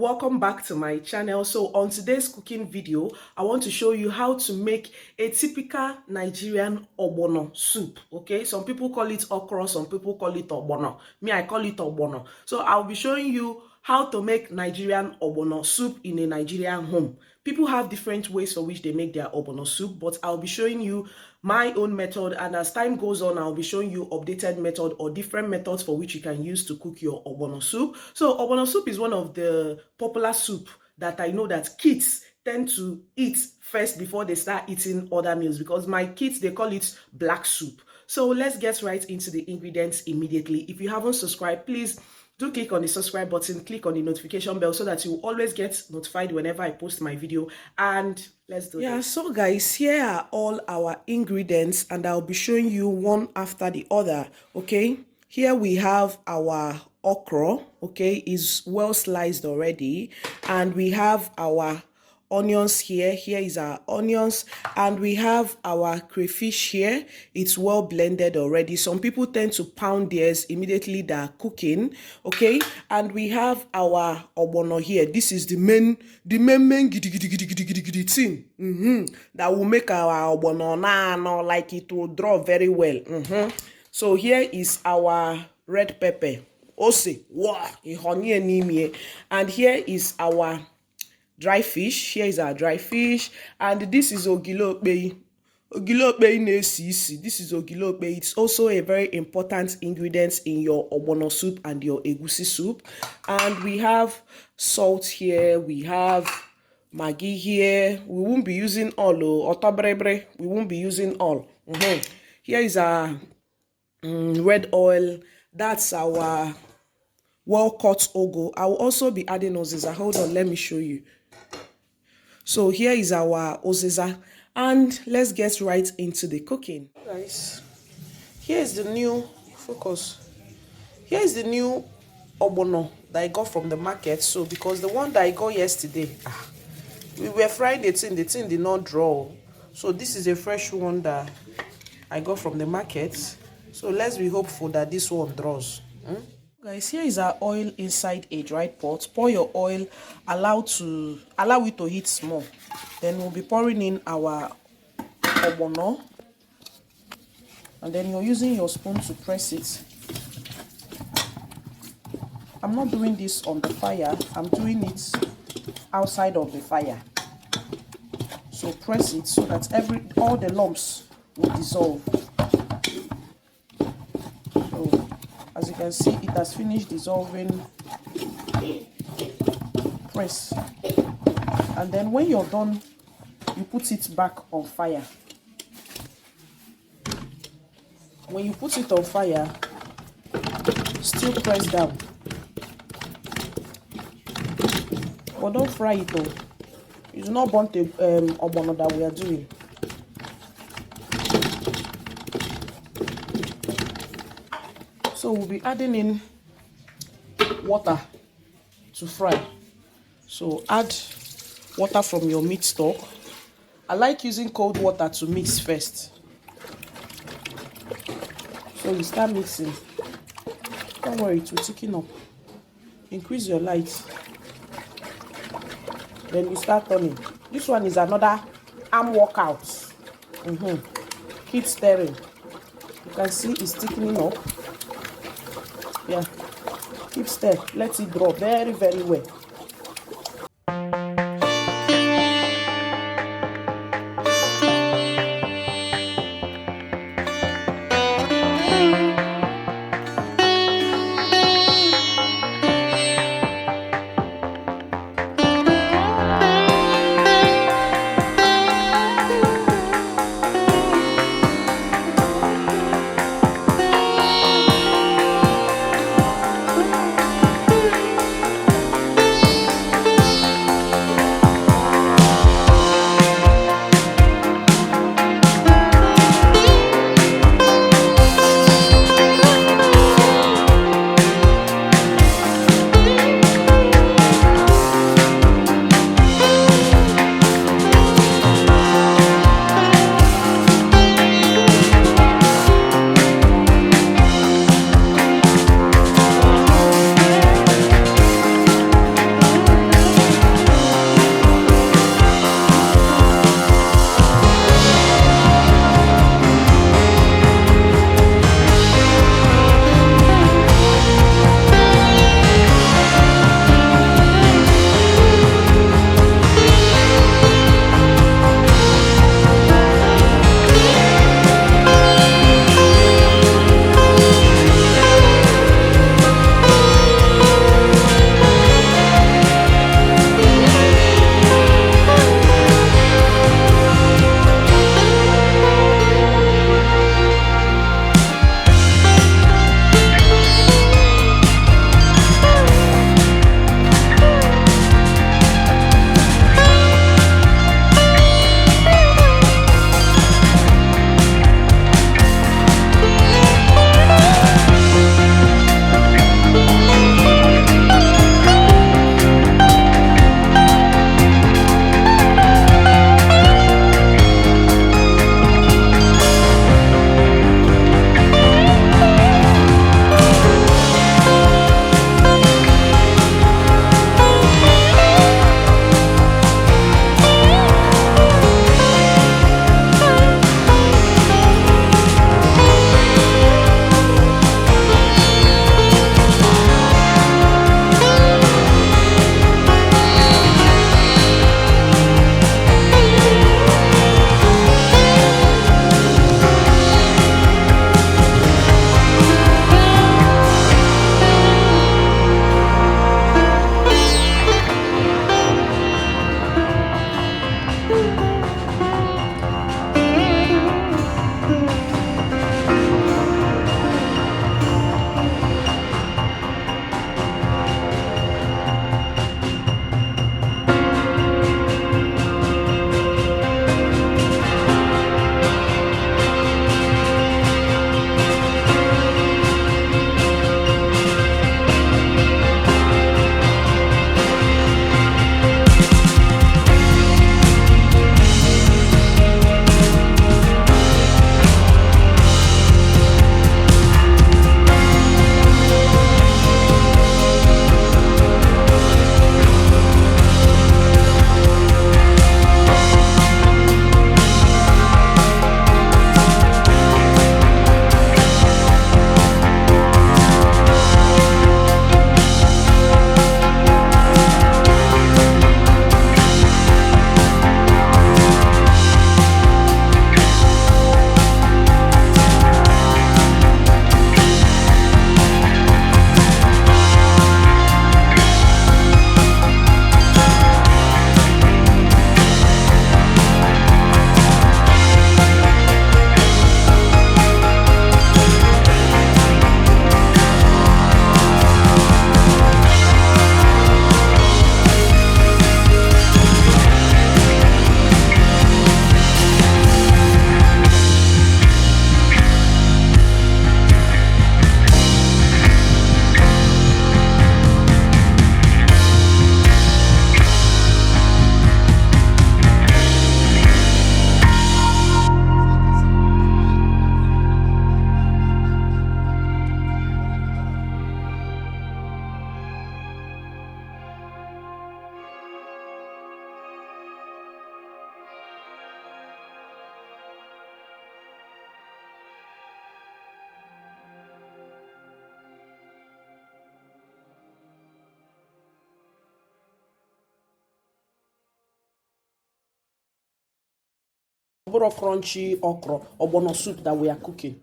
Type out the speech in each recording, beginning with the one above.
welcome back to my channel. So on today's cooking video, I want to show you how to make a typical Nigerian ogbono soup. Okay, some people call it okro, some people call it ogbono. Me, I call it ogbono. So I'll be showing you how to make Nigerian ogbono soup in a Nigerian home. People have different ways for which they make their ogbono soup, but I'll be showing you my own method, and as time goes on, I'll be showing you updated method or different methods for which you can use to cook your ogbono soup. So ogbono soup is one of the popular soup that I know that kids tend to eat first before they start eating other meals, because my kids, they call it black soup. So let's get right into the ingredients immediately. If you haven't subscribed, please do click on the subscribe button, click on the notification bell so that you always get notified whenever I post my video. And let's do this. So guys, here are all our ingredients and I'll be showing you one after the other. Okay, here we have our okra. Okay, is well sliced already, and we have our onions here. Here is our onions, and we have our crayfish here. It's well blended already. Some people tend to pound theirs immediately they're cooking. Okay, and we have our ogbono here. This is the main thing that will make our ogbono like it will draw very well. So here is our red pepper, ose, wow, and here is our dry fish. Here is our dry fish, and this is ogilope. Sisi. This is ogilope. It's also a very important ingredient in your ogbono soup and your egusi soup. And we have salt here. We have maggi here. We won't be using all. Otobrebre. We won't be using all. Here is our red oil. That's our well cut ugu. I will also be adding oziza. Hold on, let me show you. So here is our oziza, and let's get right into the cooking. Guys, here is the new focus. Here is the new ogbono that I got from the market. So because the one that I got yesterday, we were frying the tin did not draw. So this is a fresh one that I got from the market. So let's be hopeful that this one draws. Guys, here is our oil inside a dried pot. Pour your oil, allow it to heat small. Then we'll be pouring in our ogbono, and then you're using your spoon to press it. I'm not doing this on the fire, I'm doing it outside of the fire. So press it so that all the lumps will dissolve. As you can see, it has finished dissolving. Press. And then when you're done, you put it back on fire. When you put it on fire, still press down. But don't fry it though. It's not burnt ogbono that we are doing. So we'll be adding in water to fry. So add water from your meat stock. I like using cold water to mix first. So you start mixing. Don't worry, it will thicken up. Increase your light. Then you start turning. This one is another arm workout. Keep stirring. You can see it's thickening up. Yeah, keep stir, let it draw very, very well. crunchy okra ogbono soup that we are cooking.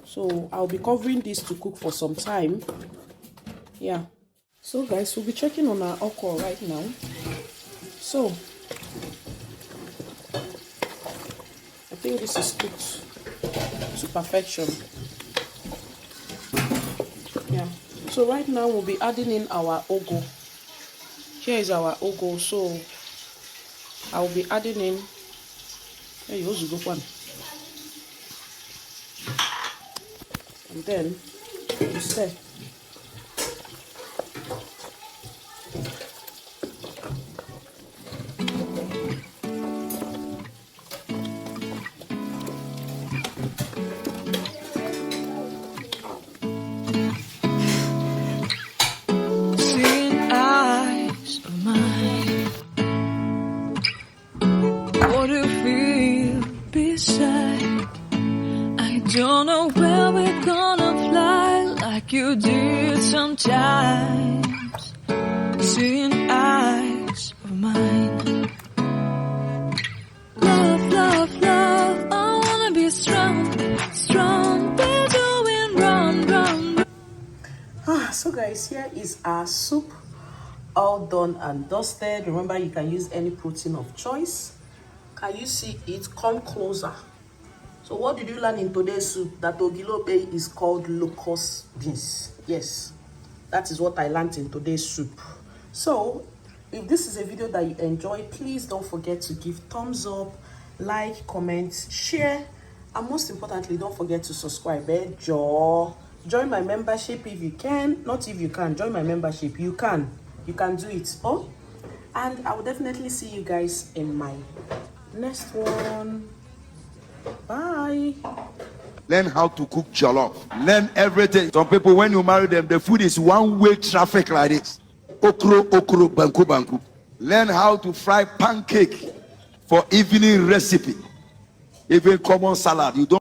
So I'll be covering this to cook for some time. Yeah. So guys, we'll be checking on our okra right now. So I think this is cooked to perfection. Yeah. So right now we'll be adding in our ogo. Here is our ogo. So I'll be adding in. Hey, one. And then you stir. Don't know where we're gonna fly like you did sometimes. Seeing eyes of mine. Love, love, love, I wanna be strong, strong, be doing run. So guys, here is our soup all done and dusted. Remember, you can use any protein of choice. Can you see it? Come closer. So what did you learn in today's soup? That ogilope is called locust beans. Yes, that is what I learned in today's soup. So if this is a video that you enjoy, please don't forget to give thumbs up, like, comment, share, and most importantly, don't forget to subscribe. Join my membership if you can. Not if you can, join my membership. You can do it. Oh, and I will definitely see you guys in my next one. Bye. Learn how to cook jollof. Learn everything. Some people, when you marry them, the food is one-way traffic like this. Okro, banku, banku. Learn how to fry pancake for evening recipe. Even common salad. You don't